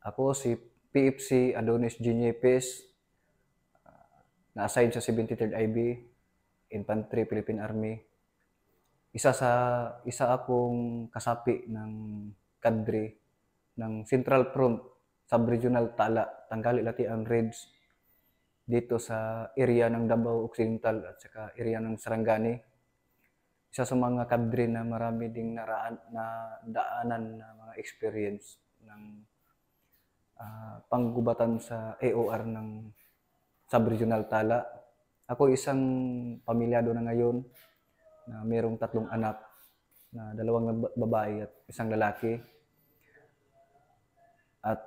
Ako si PFC Adonis G. Ñepes, na-assign sa 73rd IB, Infantry, Philippine Army. Isa akong kasapi ng kadre ng Central Front, Sub-Regional Tala, Tanggali Latian Ridge, dito sa area ng Davao Occidental at saka area ng Sarangani. Isa sa mga kadre na marami ding daanan na mga experience ng panggubatan sa AOR ng Sub-Regional Tala. Ako isang pamilyado na ngayon na mayroong 3 anak, na 2 babae at 1 lalaki. At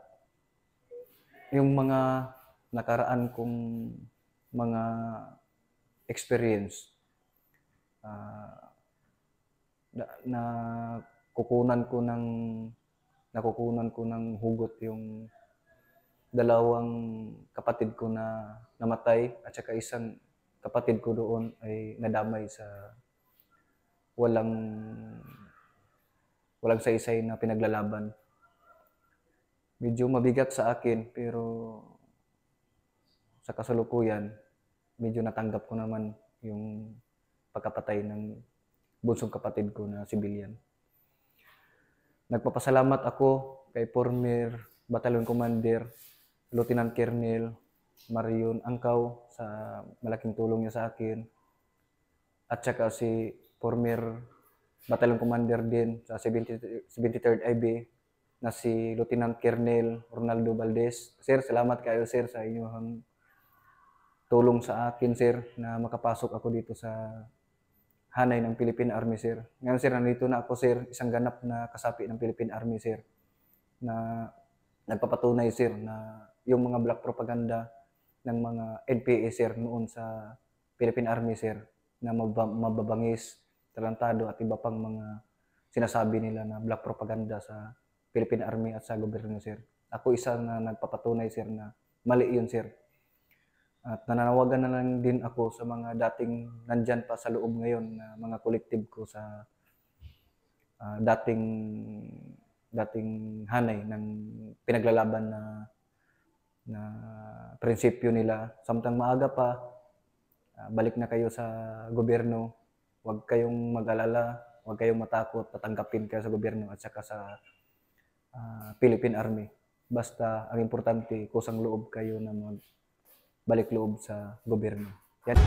yung mga nakaraan kong mga experience, na nakukunan ko ng hugot yung 2 kapatid ko na namatay at saka isang kapatid ko doon ay nadamay sa walang saysay na pinaglalaban. Medyo mabigat sa akin, pero sa kasalukuyan medyo natanggap ko naman yung pagkapatay ng bunsong kapatid ko na civilian. Nagpapasalamat ako kay former Battalion Commander Lieutenant Colonel Marion Angkaw sa malaking tulong niya sa akin, at saka si former Battalion Commander din sa 73rd IB na si Lieutenant Colonel Ronaldo Valdez. Sir, salamat kayo sir sa inyong tulong sa akin sir, na makapasok ako dito sa hanay ng Philippine Army sir. Ngayon sir, nandito na ako sir, isang ganap na kasapi ng Philippine Army sir, na nagpapatunay sir na yung mga black propaganda ng mga NPA sir noon sa Philippine Army sir, na mababangis, talantado at iba pang mga sinasabi nila na black propaganda sa Philippine Army at sa gobyerno sir. Ako isa na nagpapatunay sir na mali yun sir. At nananawagan na lang din ako sa mga dating nandyan pa sa loob ngayon na mga collective ko sa dating hanay ng pinaglalaban na prinsipyo nila. Samtang maaga pa, balik na kayo sa gobyerno. Huwag kayong mag-alala, huwag kayong matakot, tatanggapin kayo sa gobyerno at saka sa Philippine Army. Basta ang importante, kusang loob kayo na balik loob sa gobyerno. Yan.